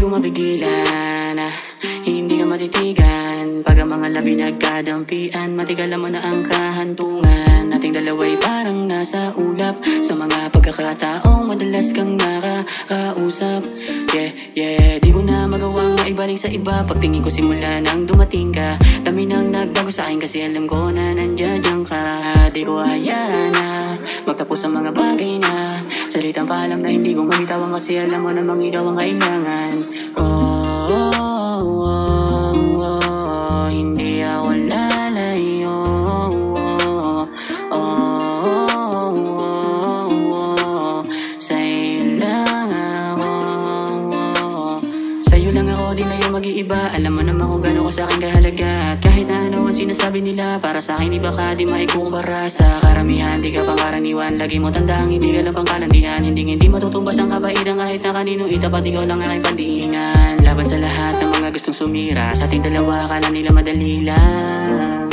ko mapigilan, hindi ka matitigan. Pag ang mga labi nagkadampian, matigalan mo na ang kahantungan. Ating dalawa'y parang nasa ulap, sa mga pagkakataong madalas kang nakakausap. Yeah, di ko na magawang maibalik sa iba. Pagtingin ko simula nang dumating ka, dami nang nagbago sa akin kasi alam ko na nandiyan ka. Di ko hayaan na magtapos ang mga bagay na salitang paalam na hindi ko mabitawan, kasi alam mo namang ikaw ang kailangan. Hindi ako lalayo. Sa'yo lang ako. Sa'yo lang ako, di na yung mag-iiba. Alam mo naman kung gano'n ko sa'kin kahalaga. Kahit na ano ang sinasabi nila, para sa'kin iba ka, di maikukumpara sa karamihan. Di ka pang karaniwan, lagi mo tandaan, hindi ka lang pang kalandian. Hindi matutumbas ang kabaitan kahit na kanino itapat, ikaw lang aking pandiingan. Laban sa lahat ng mga gustong sumira, sa ating dalawa akala nila madali lang.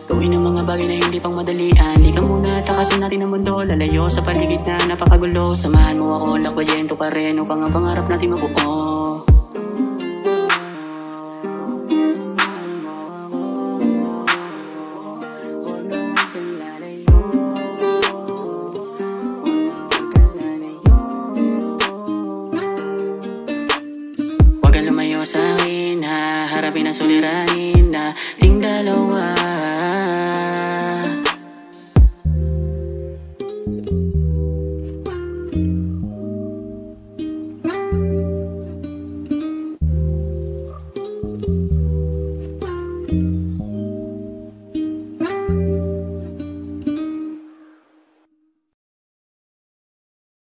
Gawin ang mga bagay na hindi pang madalian. Lika muna, takasin natin ang mundo, lalayo sa paligid na napakagulo. Samahan mo ako, lakbayento pa rin upang ang pangarap natin mabuo. Huwag kang lumayo sa'kin, harapin ang suliranin na ting dalawa.